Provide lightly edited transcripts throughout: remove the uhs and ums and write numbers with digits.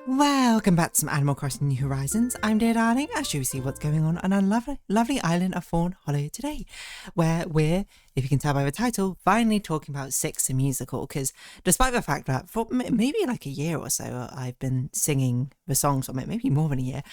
Welcome back to some Animal Crossing New Horizons. I'm dear darling, as you see what's going on our lovely island of Fawnhallow today, where we're, if you can tell by the title, finally talking about Six the Musical, because despite the fact that for maybe like a year or so I've been singing the songs from it, maybe more than a year,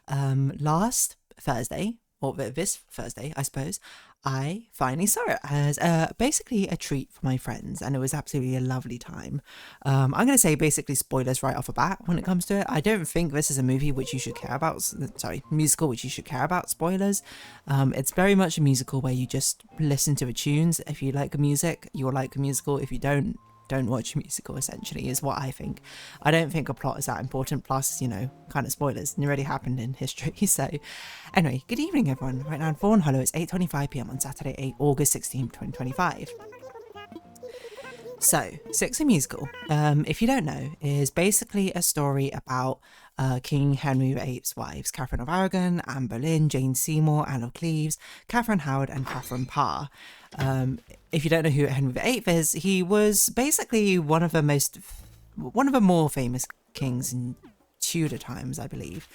last Thursday, or this Thursday, I suppose, I finally saw it as basically a treat for my friends, and it was absolutely a lovely time. I'm going to say basically spoilers right off the bat when it comes to it. I don't think this is a movie which you should care about, sorry, musical which you should care about spoilers. It's very much a musical where you just listen to the tunes. If you like the music, you'll like the musical. If you don't watch a musical, essentially, is what I think. I don't think a plot is that important, plus, you know, kind of spoilers, it already happened in history. So anyway, good evening everyone. Right now in Fawnhallow, it's 8:25 p.m. on Saturday, August 16th, 2025. So, Six the Musical, if you don't know, is basically a story about King Henry VIII's wives, Catherine of Aragon, Anne Boleyn, Jane Seymour, Anne of Cleves, Catherine Howard, and Catherine Parr. If you don't know who Henry VIII is, he was basically one of the more famous kings in Tudor times, I believe,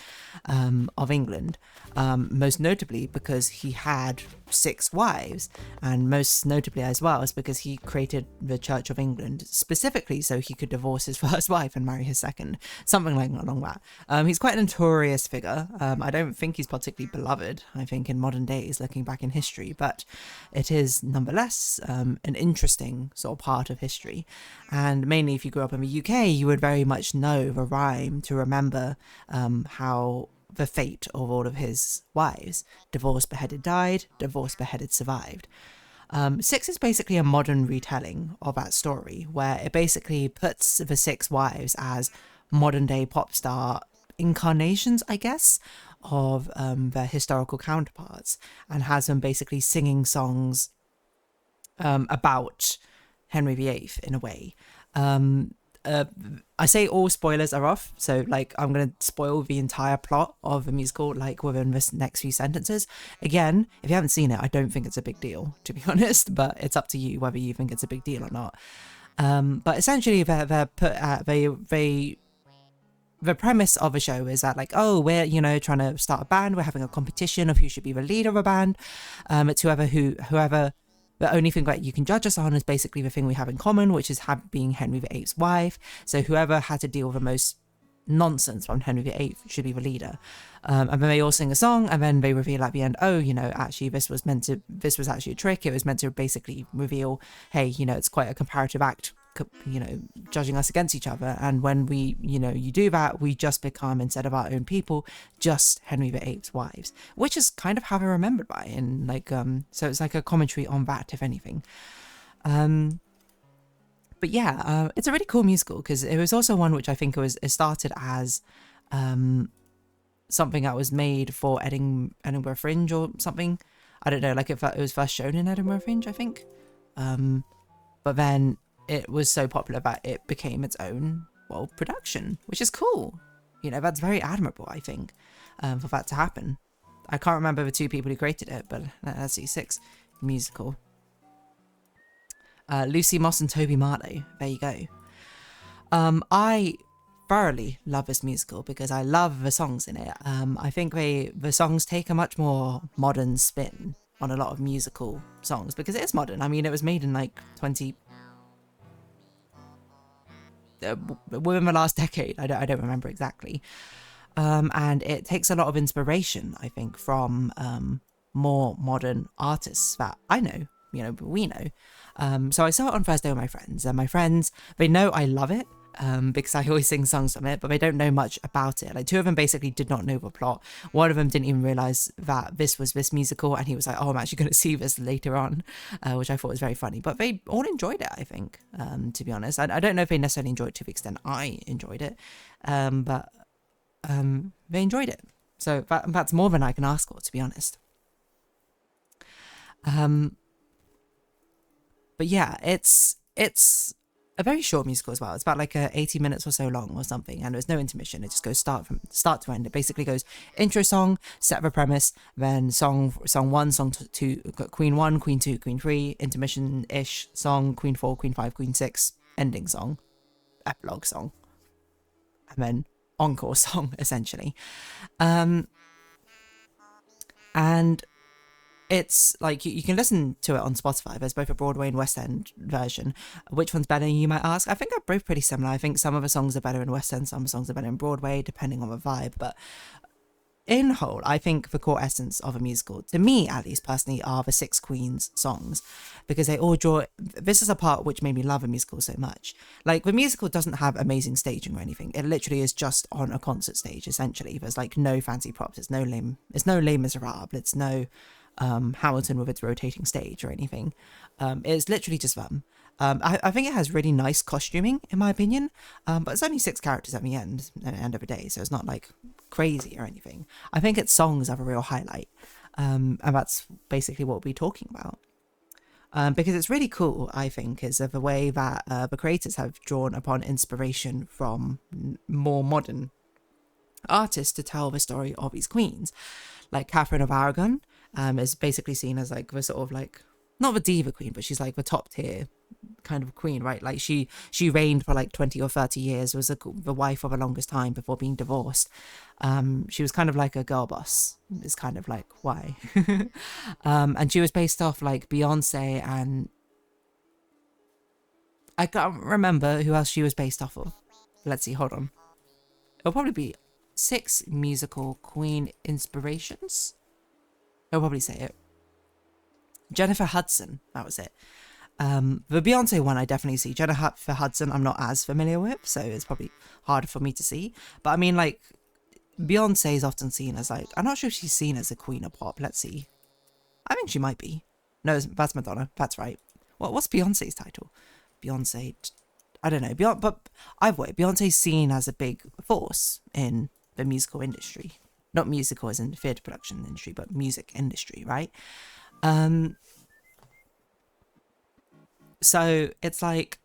of England, most notably because he had 6 wives, and most notably as well is because he created the Church of England specifically so he could divorce his first wife and marry his second, something like along that. He's quite a notorious figure. I don't think he's particularly beloved, I think, in modern days, looking back in history, but it is nonetheless an interesting sort of part of history. And mainly if you grew up in the UK, you would very much know the rhyme to remember how the fate of all of his wives: divorced, beheaded, died; divorced, beheaded, survived. Six is basically a modern retelling of that story, where it basically puts the 6 wives as modern day pop star incarnations, I guess, of their historical counterparts, and has them basically singing songs about Henry VIII in a way. I say all spoilers are off, so like I'm gonna spoil the entire plot of the musical like within this next few sentences. Again, if you haven't seen it, I don't think it's a big deal, to be honest, but it's up to you whether you think it's a big deal or not. But essentially they're put at the premise of a show is that, like, oh, we're, you know, trying to start a band, we're having a competition of who should be the leader of a band. It's whoever the only thing that you can judge us on is basically the thing we have in common, which is being Henry VIII's wife. So whoever had to deal with the most nonsense from Henry VIII should be the leader. And then they all sing a song, and then they reveal at the end, oh, you know, actually this was actually a trick. It was meant to basically reveal, hey, you know, it's quite a comparative act, you know, judging us against each other. And when we, you know, you do that, we just become, instead of our own people, just Henry VIII's wives, which is kind of how they're remembered by. And like, so it's like a commentary on that, if anything. But yeah, it's a really cool musical, because it was also one which I think it started as something that was made for Edinburgh Fringe or something. I don't know, like it was first shown in Edinburgh Fringe, I think. But then it was so popular that it became its own, well, production, which is cool. You know, that's very admirable, I think, for that to happen. I can't remember the 2 people who created it, but let's see, 6 musical. Lucy Moss and Toby Marlowe. There you go. I thoroughly love this musical because I love the songs in it. I think the songs take a much more modern spin on a lot of musical songs, because it is modern. I mean, it was made in like within the last decade. I don't remember exactly. And it takes a lot of inspiration, I think, from more modern artists that I know, you know, we know. So I saw it on Thursday with my friends, and my friends, they know I love it, because I always sing songs from it, but they don't know much about it. Like 2 of them basically did not know the plot. One of them didn't even realize that this was this musical, and he was like, oh, I'm actually going to see this later on, which I thought was very funny. But they all enjoyed it, I think, to be honest. I don't know if they necessarily enjoyed it to the extent I enjoyed it, but they enjoyed it. So that's more than I can ask for, to be honest. But yeah, it's a very short musical as well. It's about like 80 minutes or so long or something, and there's no intermission. It just goes start to end. It basically goes intro song, set of a premise, then song 1, song 2, Queen 1, Queen 2, Queen 3, intermission-ish song, Queen 4, Queen 5, Queen 6, ending song, epilogue song, and then encore song, essentially. And it's like you can listen to it on Spotify. There's both a Broadway and West End version. Which one's better, you might ask? I think they're both pretty similar. I think some of the songs are better in West End, some songs are better in Broadway, depending on the vibe. But in whole, I think the core essence of a musical, to me at least personally, are the Six Queens songs, because they all draw. This is a part which made me love a musical so much. Like, the musical doesn't have amazing staging or anything. It literally is just on a concert stage, essentially. There's like no fancy props. It's no Les Miserables. It's no Hamilton with its rotating stage or anything. It's literally just them. I think it has really nice costuming, in my opinion, but it's only 6 characters at the end of the day, so it's not like crazy or anything. I think its songs are a real highlight, and that's basically what we'll be talking about. Because it's really cool, I think, is the way that the creators have drawn upon inspiration from more modern artists to tell the story of these queens. Like Catherine of Aragon is basically seen as like the sort of like, not the diva queen, but she's like the top tier kind of queen, right? Like she reigned for like 20 or 30 years, was the wife for the longest time before being divorced. She was kind of like a girl boss, is kind of like why. And she was based off like Beyonce, and I can't remember who else she was based off of. Let's see, hold on. It'll probably be 6 musical queen inspirations. I'll probably say it. Jennifer Hudson, that was it. The Beyonce one I definitely see. Jennifer Hudson I'm not as familiar with, so it's probably harder for me to see. But I mean, like, Beyonce is often seen as like, I'm not sure if she's seen as a queen of pop. Let's see. I think she might be. No, that's Madonna. That's right. What's Beyonce's title? Beyonce, I don't know. But either way, Beyonce's seen as a big force in the musical industry. Not musical as in the theatre production industry, but music industry, right? So it's like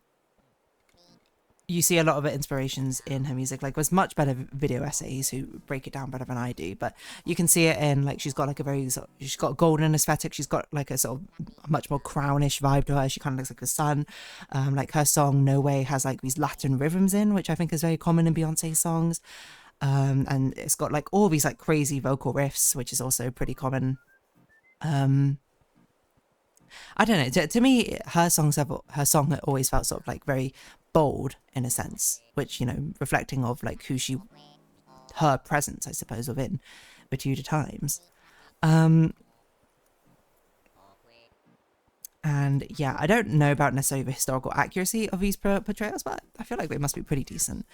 you see a lot of the inspirations in her music. Like, there's much better video essays who break it down better than I do, but you can see it in like she's got like a very she's got a golden aesthetic. She's got like a sort of much more crownish vibe to her. She kind of looks like the sun. Like her song No Way has like these Latin rhythms in, which I think is very common in Beyonce songs. And it's got like all these like crazy vocal riffs, which is also pretty common. I don't know. To me, her song always felt sort of like very bold in a sense, which, you know, reflecting of like her presence, I suppose, within the Tudor times. And yeah, I don't know about necessarily the historical accuracy of these portrayals, but I feel like they must be pretty decent.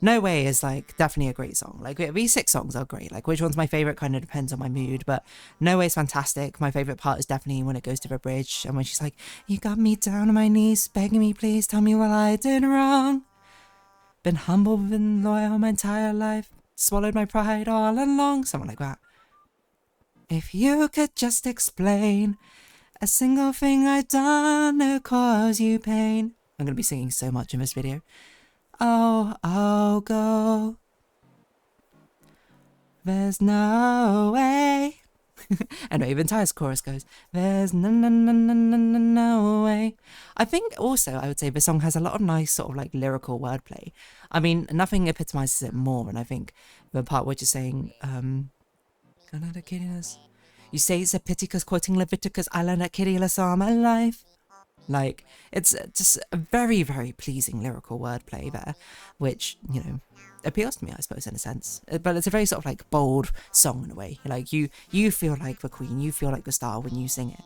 No Way is like definitely a great song. Like, these 6 songs are great. Like, which one's my favorite kind of depends on my mood, but No Way is fantastic. My favorite part is definitely when it goes to the bridge and when she's like, you got me down on my knees begging me, please tell me what I did wrong. Been humble, been loyal my entire life, swallowed my pride all along. Something like that. If you could just explain a single thing I've done to cause you pain. I'm going to be singing so much in this video. Oh, I'll go. There's no way. Anyway, the entire chorus goes, there's no way. I think also, I would say the song has a lot of nice sort of like lyrical wordplay. I mean, nothing epitomizes it more than I think the part which is saying, you say it's a pity because quoting Leviticus, I learned that kittyless all my life. Like, it's just a very, very pleasing lyrical wordplay there, which, you know, appeals to me, I suppose, in a sense. But it's a very sort of like bold song in a way. Like, you feel like the queen, you feel like the star when you sing it.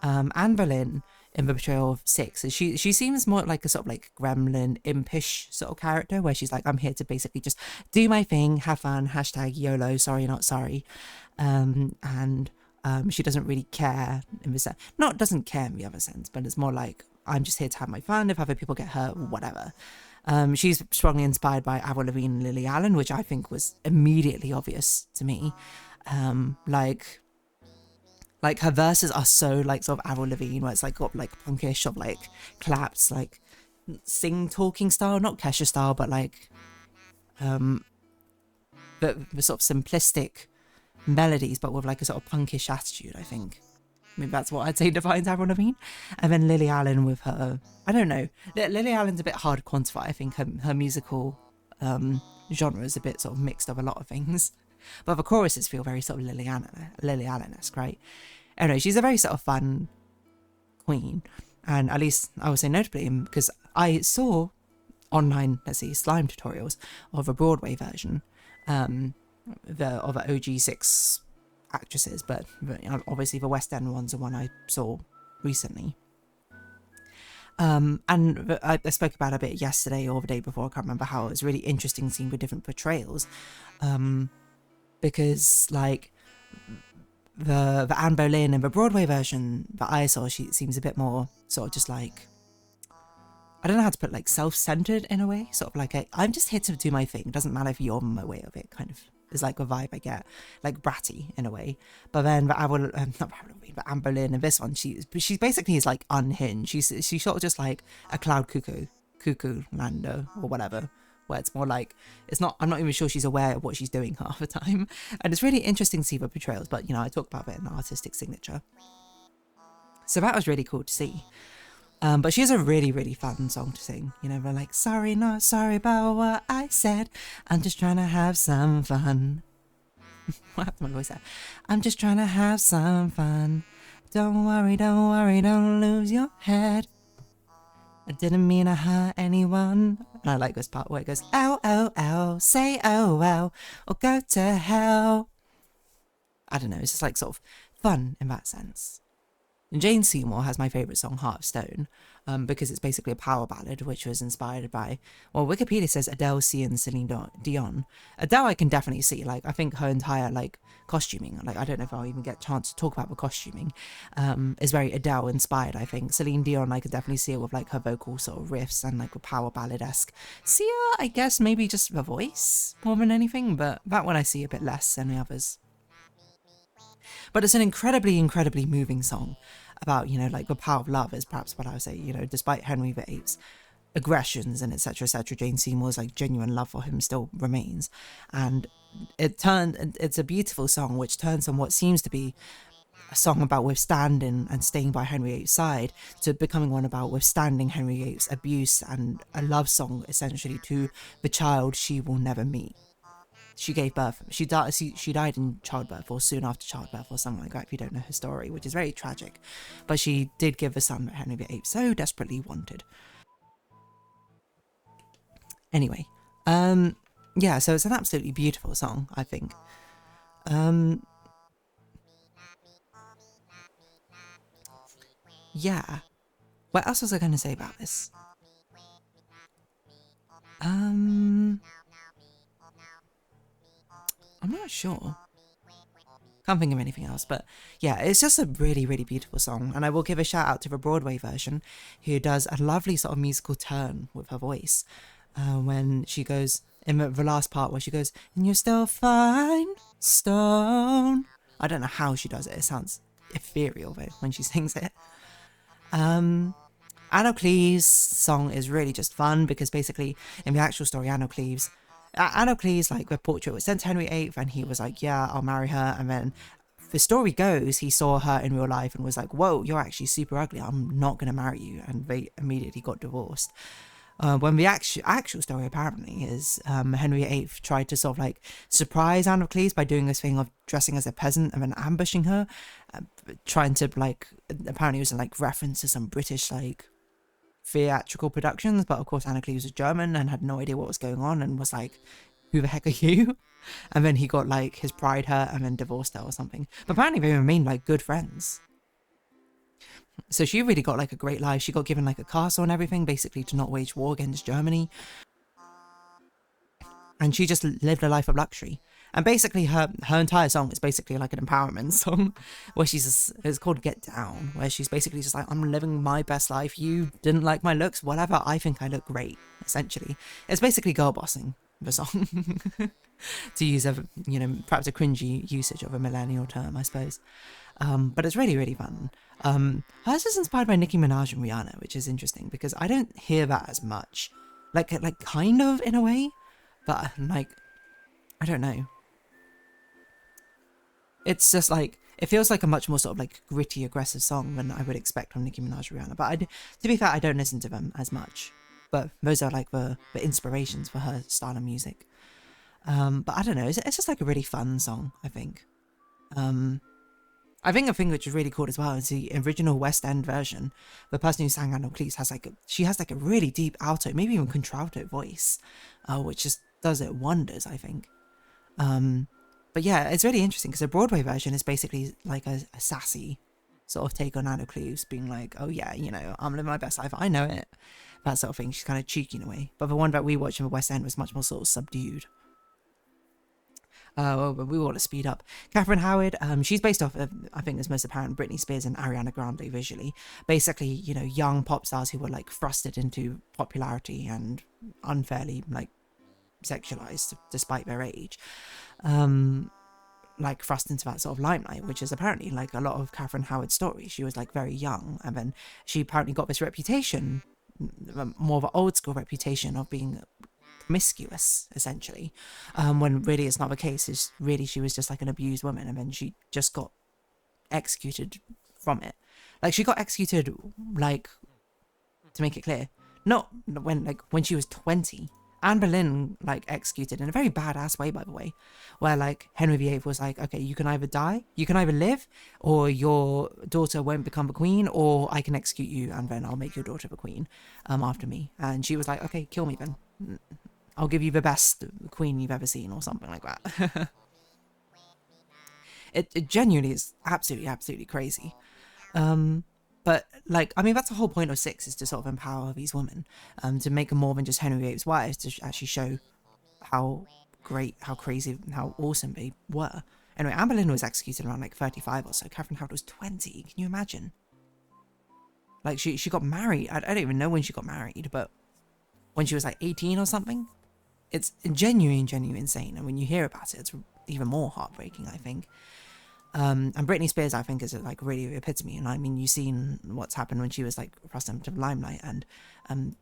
Anne Boleyn in the portrayal of Six, she seems more like a sort of like gremlin, impish sort of character, where she's like, I'm here to basically just do my thing, have fun, hashtag YOLO, sorry not sorry. She doesn't really care in the sense, not doesn't care in the other sense, but it's more like, I'm just here to have my fun, if other people get hurt, whatever. She's strongly inspired by Avril Lavigne and Lily Allen, which I think was immediately obvious to me. Like her verses are so like sort of Avril Lavigne, where it's like got like punkish of like claps, like talking style, not Kesha style, but like the sort of simplistic melodies, but with like a sort of punkish attitude, I think. I mean, that's what I'd say defines Avril Lavigne. And then Lily Allen with her, I don't know. Lily Allen's a bit hard to quantify. I think her musical genre is a bit sort of mixed of a lot of things. But the choruses feel very sort of Lily Allen-esque, right? Anyway, she's a very sort of fun queen. And at least I would say notably, because I saw online, let's see, slime tutorials of a Broadway version of the OG6 actresses, but obviously the West End one's the one I saw recently. And I spoke about it a bit yesterday or the day before, I can't remember how. It was really interesting seeing the different portrayals, because like the Anne Boleyn and the Broadway version that I saw, she seems a bit more sort of just like, I don't know how to put, like self-centered in a way, sort of like I'm just here to do my thing, doesn't matter if you're in my way of it, kind of is like a vibe I get, like bratty in a way. But then the Anne Boleyn in this one, she's basically is like unhinged. She's sort of just like a cloud cuckoo Lando or whatever, where it's more like I'm not even sure she's aware of what she's doing half the time. And it's really interesting to see the portrayals, but you know, I talk about it in the artistic signature, so that was really cool to see. But she has a really, really fun song to sing. You know, we're like, sorry, not sorry about what I said. I'm just trying to have some fun. What happened to my voice there? I'm just trying to have some fun. Don't worry, don't lose your head. I didn't mean to hurt anyone. And I like this part where it goes, ow, ow, ow, say oh, well, or go to hell. I don't know, it's just like sort of fun in that sense. And Jane Seymour has my favourite song, Heart of Stone, because it's basically a power ballad, which was inspired by, well, Wikipedia says Adele, Sia and Celine Dion. Adele I can definitely see, like, I think her entire, like, costuming, like, I don't know if I'll even get a chance to talk about the costuming, is very Adele inspired, I think. Celine Dion, I could definitely see it with, like, her vocal sort of riffs and, like, a power ballad-esque. Sia, I guess, maybe just the voice more than anything, but that one I see a bit less than the others. But it's an incredibly, incredibly moving song about, you know, like the power of love is perhaps what I would say, you know, despite Henry VIII's aggressions and etc., Jane Seymour's like genuine love for him still remains. And it's a beautiful song which turns from what seems to be a song about withstanding and staying by Henry VIII's side to becoming one about withstanding Henry VIII's abuse, and a love song essentially to the child she will never meet. She gave birth, she died in childbirth or soon after childbirth or something like that, if you don't know her story, which is very tragic. But she did give a son that Henry VIII so desperately wanted. Anyway, yeah, so it's an absolutely beautiful song, I think. Yeah. What else was I going to say about this? I'm not sure. Can't think of anything else, but yeah, it's just a really, really beautiful song. And I will give a shout out to the Broadway version, who does a lovely sort of musical turn with her voice. When she goes, in the last part where she goes, and you're still fine, stone. I don't know how she does it. It sounds ethereal though when she sings it. Anne of Cleves' song is really just fun because basically in the actual story, Anne of Cleves, like, the portrait was sent to Henry VIII and he was like, yeah, I'll marry her. And then the story goes, he saw her in real life and was like, whoa, you're actually super ugly, I'm not going to marry you. And they immediately got divorced. When the actual story apparently is Henry VIII tried to sort of like surprise Anne of Cleves by doing this thing of dressing as a peasant and then ambushing her, trying to like, apparently it was like reference to some British like theatrical productions, but of course Anne of Cleves was German and had no idea what was going on and was like, who the heck are you? And then he got like his pride hurt and then divorced her or something. But apparently they remained like good friends. So she really got like a great life. She got given like a castle and everything, basically to not wage war against Germany. And she just lived a life of luxury. And basically her entire song is basically like an empowerment song, where it's called Get Down, where she's basically just like, I'm living my best life, you didn't like my looks, whatever, I think I look great, essentially. It's basically girl bossing, the song. To use a, you know, perhaps a cringy usage of a millennial term, I suppose. But it's really, really fun. Hers is inspired by Nicki Minaj and Rihanna, which is interesting because I don't hear that as much. Like kind of in a way, but like, I don't know. It's just like, it feels like a much more sort of like gritty, aggressive song than I would expect from Nicki Minaj and Rihanna. But to be fair, I don't listen to them as much. But those are like the inspirations for her style of music. But I don't know, it's just like a really fun song, I think. I think a thing which is really cool as well is the original West End version. The person who sang Anna Cleese has she has like a really deep alto, maybe even contralto voice, which just does it wonders, I think. But yeah, it's really interesting because the Broadway version is basically like a sassy sort of take on Anna Cleves, being like, oh yeah, you know, I'm living my best life, I know it, that sort of thing. She's kind of cheeky in a way. But the one that we watched in the West End was much more sort of subdued. Well, we want to speed up. Catherine Howard, she's based off of, I think it's most apparent, Britney Spears and Ariana Grande visually. Basically, you know, young pop stars who were like thrusted into popularity and unfairly like sexualized despite their age. Like thrust into that sort of limelight, which is apparently like a lot of Catherine Howard's story. She was like very young, and then she apparently got this reputation, more of an old school reputation of being promiscuous, essentially, when really it's not the case. Is really she was just like an abused woman, and then she just got executed from it. Like she got executed, like, to make it clear, not when she was 20. Anne Boleyn like executed in a very badass way, by the way, where like Henry VIII was like, okay, you can either die, you can either live, or your daughter won't become a queen, or I can execute you and then I'll make your daughter the queen after me. And she was like, okay, kill me then. I'll give you the best queen you've ever seen, or something like that. It genuinely is absolutely crazy. But like, I mean, that's the whole point of Six, is to sort of empower these women, to make them more than just Henry VIII's wives, to actually show how great, how crazy, how awesome they were. Anyway, Anne Boleyn was executed around like 35 or so. Catherine Howard was 20. Can you imagine? Like she got married. I don't even know when she got married, but when she was like 18 or something. It's genuinely insane. And when you hear about it, it's even more heartbreaking, I think. And Britney Spears, I think, is like really the epitome. And I mean, you've seen what's happened when she was like thrust into the limelight and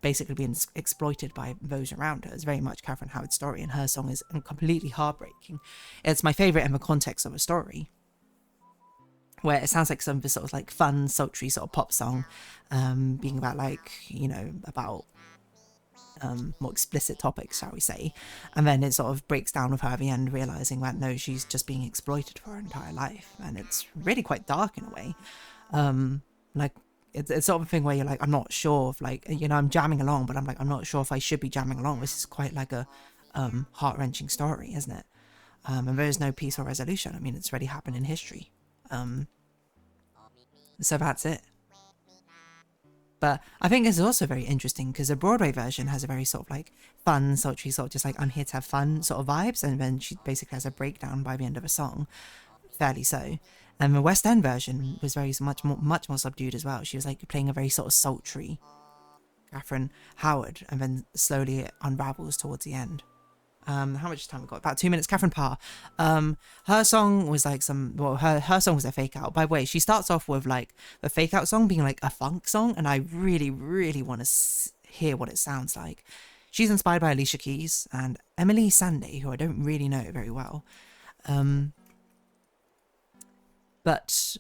basically being exploited by those around her. It's very much Catherine Howard's story, and her song is completely heartbreaking. It's my favourite in the context of a story, where it sounds like some sort of like fun, sultry sort of pop song, being about like, you know, about more explicit topics, shall we say, and then it sort of breaks down with her at the end, realizing that no, she's just being exploited for her entire life, and it's really quite dark in a way. Like it's sort of a thing where you're like, I'm not sure if, like, you know, I'm jamming along, but I'm like, I'm not sure if I should be jamming along. This is quite like a heart-wrenching story, isn't it? And there is no peace or resolution. I mean, it's already happened in history. So that's it. But I think it's also very interesting because the Broadway version has a very sort of like fun, sultry, sort of just like, I'm here to have fun sort of vibes. And then she basically has a breakdown by the end of a song, fairly so. And the West End version was very much more subdued as well. She was like playing a very sort of sultry Catherine Howard, and then slowly it unravels towards the end. How much time we got? About 2 minutes. Catherine Parr. Her song was like her song was a fake out. By the way, she starts off with like the fake out song being like a funk song, and I really want to hear what it sounds like. She's inspired by Alicia Keys and Emily Sandé, who I don't really know very well. But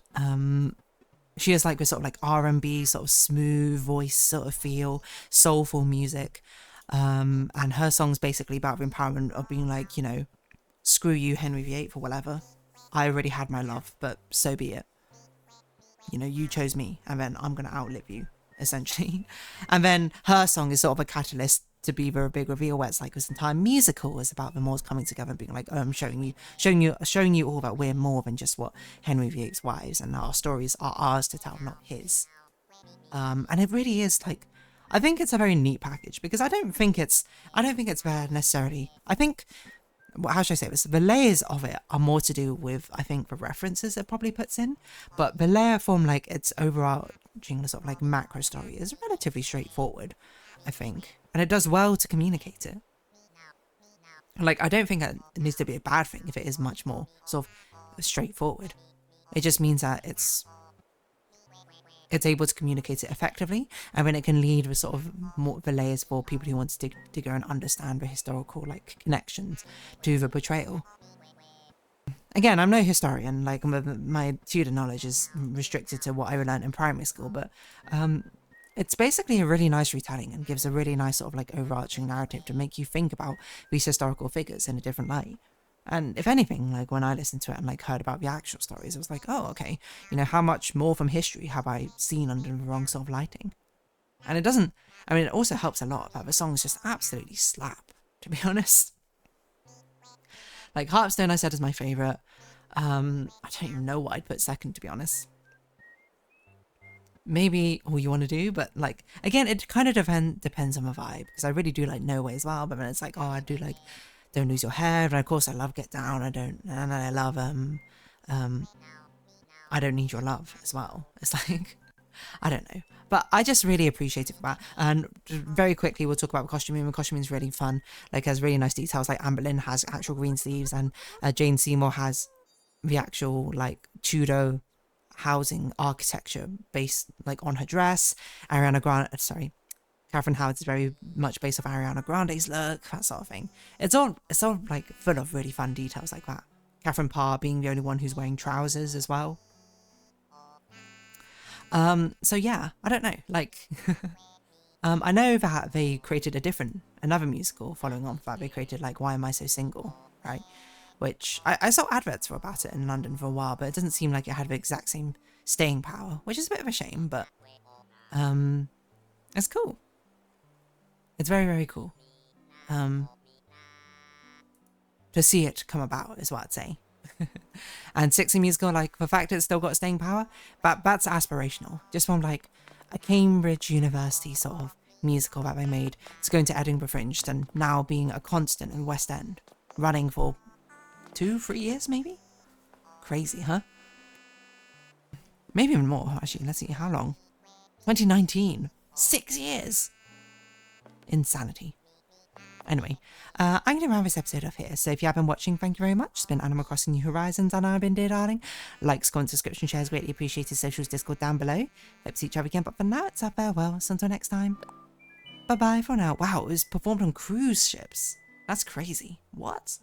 she has like this sort of like R&B sort of smooth voice sort of feel, soulful music. And her song's basically about the empowerment of being like, you know, screw you, Henry VIII, or whatever. I already had my love, but so be it. You know, you chose me, and then I'm gonna outlive you, essentially. And then her song is sort of a catalyst to be the big reveal, where it's like this entire musical is about them all coming together and being like, oh, I'm showing you all that we're more than just what Henry VIII's wives, and our stories are ours to tell, not his. And it really is like, I think it's a very neat package, because I don't think it's there necessarily. I think, how should I say this? The layers of it are more to do with, I think, the references it probably puts in, but the layer form, like its overarching sort of like macro story, is relatively straightforward, I think, and it does well to communicate it. Like, I don't think it needs to be a bad thing if it is much more sort of straightforward. It just means that it's able to communicate it effectively, and then it can lead with sort of more the layers for people who want to go and understand the historical like connections to the portrayal. Again, I'm no historian, like my Tudor knowledge is restricted to what I learned in primary school, but It's basically a really nice retelling and gives a really nice sort of like overarching narrative to make you think about these historical figures in a different light. And if anything, like when I listened to it and like heard about the actual stories, I was like, oh, okay, you know, how much more from history have I seen under the wrong sort of lighting? And it doesn't, I mean, it also helps a lot that the songs just absolutely slap, to be honest. Like Hearthstone, I said, is my favourite. I don't even know what I'd put second, to be honest. Maybe all you want to do, but like, again, it kind of depends on the vibe, because I really do like No Way as well, but then it's like, oh, I do like Don't Lose Your Head, and of course I love Get Down, and I love, I Don't Need Your Love as well. It's like, I don't know. But I just really appreciate it for that. And very quickly, we'll talk about costuming. The costuming is really fun. Like, has really nice details. Like, Anne Boleyn has actual green sleeves, and Jane Seymour has the actual, like, Tudor housing architecture based, like, on her dress. Catherine Howard's is very much based off Ariana Grande's look, that sort of thing. It's all like full of really fun details like that. Catherine Parr being the only one who's wearing trousers as well. So yeah, I don't know, like, I know that they created another musical following on from that. They created like Why Am I So Single, right? Which I saw adverts for about it in London for a while, but it doesn't seem like it had the exact same staying power, which is a bit of a shame, but it's cool. It's very, very cool. To see it come about is what I'd say. And 60 musical, like the fact it's still got staying power, that's aspirational. Just from like a Cambridge University sort of musical that they made, it's going to Edinburgh Fringe and now being a constant in West End, running for 2-3 years maybe. Crazy, huh? Maybe even more actually. Let's see, how long? 2019. 6 years. Insanity. Anyway, I'm going to round this episode off here. So if you have been watching, thank you very much. It's been Animal Crossing New Horizons, and I've been Dear Darling. Likes, comments, subscription, shares, greatly appreciated. Socials, Discord down below. Hope to see each other again, but for now, it's our farewell. So until next time, bye-bye for now. Wow, it was performed on cruise ships. That's crazy. What?